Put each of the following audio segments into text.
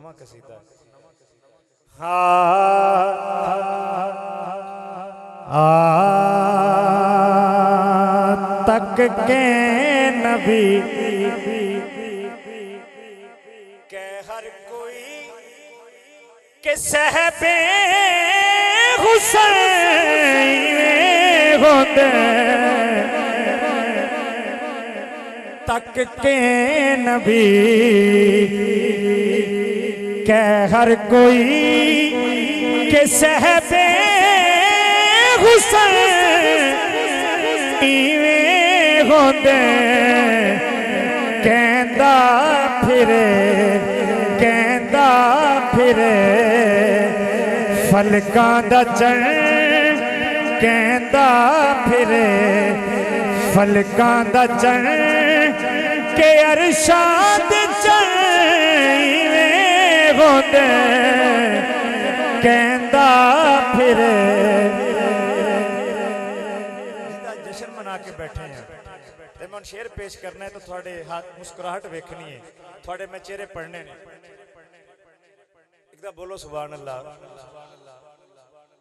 नवा कसीदा तक के नबी के हर कोई के सहबे हुसैन होते तक के नबी के हर कोई के सहबे हुसैन होते कहंदा फिरे फलकां दा चढ़ कहंदा फिरे फलकां दा चढ़ के अरशाद चढ़े होते कहंदा फिरे जश्न मना के बैठे हैं ते मैं शेर पेश करना है तो थोड़े हाथ मुस्कुराहट वेखनी है थोड़े मैं चेहरे पढ़ने ने एकदम बोलो सुभान अल्लाह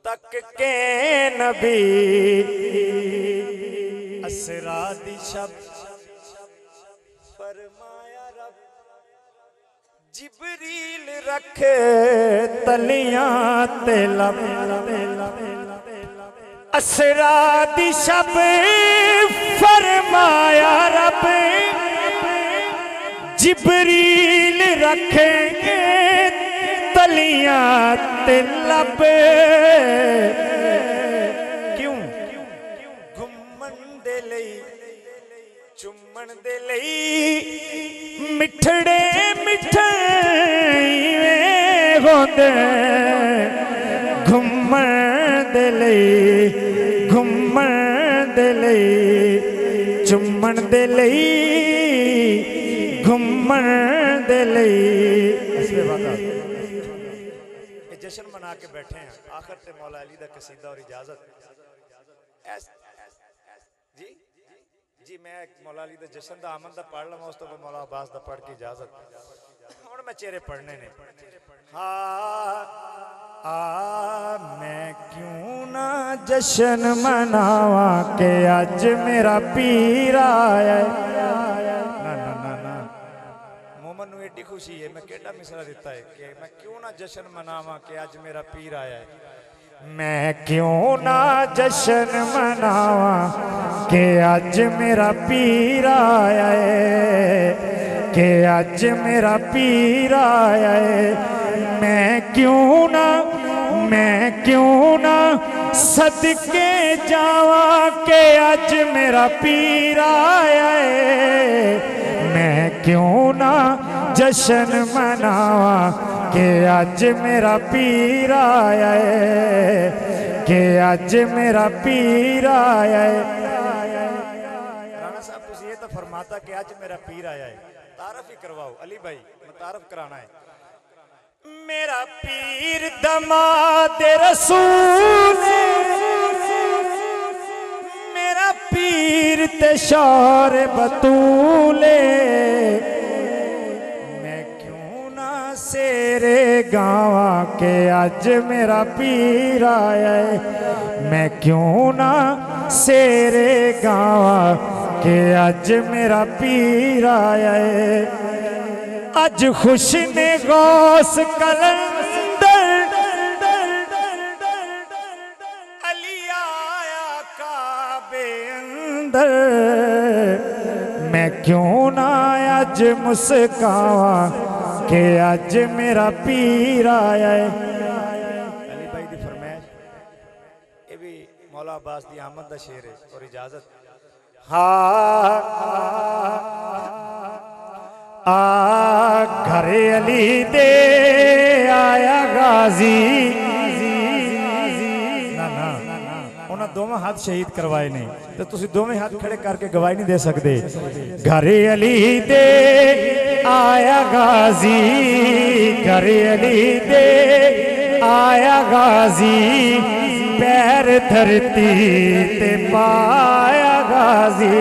तक के नबी असरा दी शब फरमाया रब जिबरील रखे तलियां ते लब असरा दी शब फरमाया रब जिबरील रखे तलियां ते लब क्यों घुमन दे लई चुम्मन दे लई मिठड़े मिठे होंदे घुमन दे लई चुम्मन दे लई घुमन दे लई जश्न मना के बैठे हैं आखिर ते मौला अली दा कसीदा और इजाजत जी जी मैं मौला अली दा जश्न दा आमन दा पढ़ लवां उस तो मौला अब्बास दा पढ़ के इजाजत हुण मैं चेहरे पढ़ने ने मैं क्यों ना जश्न मनावा के अज मेरा पीर आया मोमन नूं एडी खुशी है मैं केड़ा मिसरा दिता है कि मैं क्यों ना जश्न मनावा कि अज मेरा पीर आया है मैं क्यों ना जश्न मनावा के अज मेरा पीर आया है के अज मेरा पीर आया है मैं क्यों ना सदके जावा के अज मेरा पीर आया है मैं क्यों ना जश्न मनावा के अज मेरा पीर आया है के अज मेरा पीर आया है राणा साहब तुसी ये तो फरमाता कि अज मेरा पीर आया है तारफ ही करवाओ अली भाई मैं तारफ कराना है मेरा पीर दमाद रसूल मेरा पीर ते शौर बतूले मैं क्यों ना सेरे गावा के अज मेरा पीर आया है मैं क्यों ना सेरे गावा के अज मेरा पीर आया है अज खुश ने गौस कलंदर अली आया काबे अंदर मैं क्यों ना अज मुस्कावा के अज मेरा पीर आया है अली भाई दी फरमाइश ये भी मौला अब्बास दी आमद दा शेर है और इजाजत घरे अली दे आया गाजी उन्हें दोवें हाथ शहीद करवाए ने तो तुसी दोवें हाथ खड़े करके गवाही नहीं दे सकते घरे अली दे आया गाजी घरे अली दे आया गाजी पैर धरती ते पाया गाजी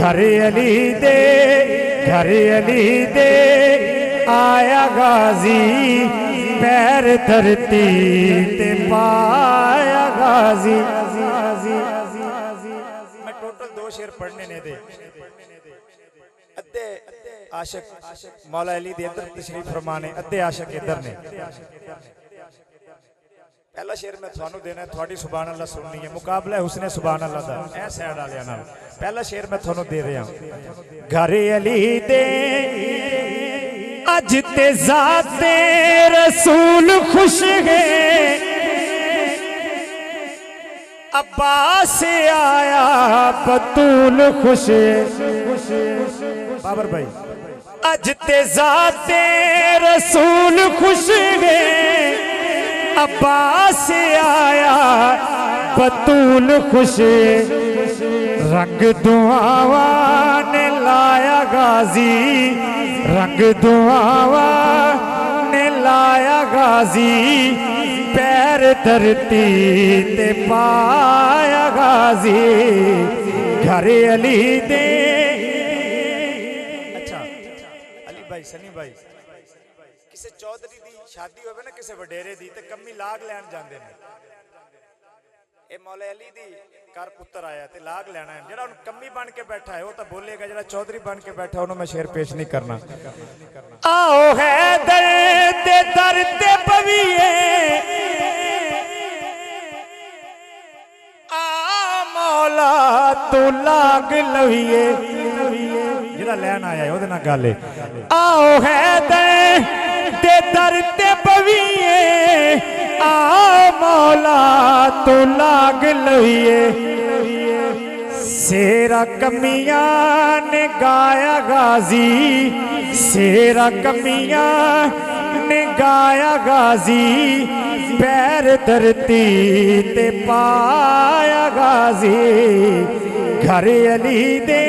घरे अली दे आया गाजी पैर धरती ते पाया गाजी। मैं टोटल 2 शेर पढ़ने ने दे अद्धे आशिक मौला अली दे इधर तशरीफ फरमाने अद्धे आशिक इधर ने। पहला शेर मैं थानू देना थोड़ी सुभान अल्लाह सुननी है मुकाबला है हुस्ने सुभान अल्लाह दा ए साइड वालियां नाल। पहला शेर मैं थानू दे रहा घर अली दे अज ते ज़ाते रसूल खुश है अब्बास आया बतूल खुश बाबर भाई अज ते ज़ाते रसूल खुश है अब्बास आया बतूल खुश रंग दुआवा ने लाया गाजी रंग दुआवा ने लाया गाजी पैर धरती ते पाया गाजी घर अली दे। अच्छा अली भाई सनी भाई किसी चौधरी दी शादी होवे ना किसी वडेरे दी ते कम्मी लाग लैन जांदे ने ए मौला अली दी घर पुत्र आया ते लाग लेना है जेड़ा हुन कम्मी बन के बैठा है वो तो बोलेगा जेड़ा चौधरी बन के बैठा उन्होंने मैं शेर पेश नहीं करना। आओ है दर ते पविए आ मौला तू लाग लविए जेड़ा लैन आया है ओदे नाल गल है। आओ है दे दर ते पविए आ मौला तू लाग लइए सेरा कमियां ने गाया गाजी सेरा कमियां ने गाया गाजी पैर धरती ते पाया गाजी घर अली दे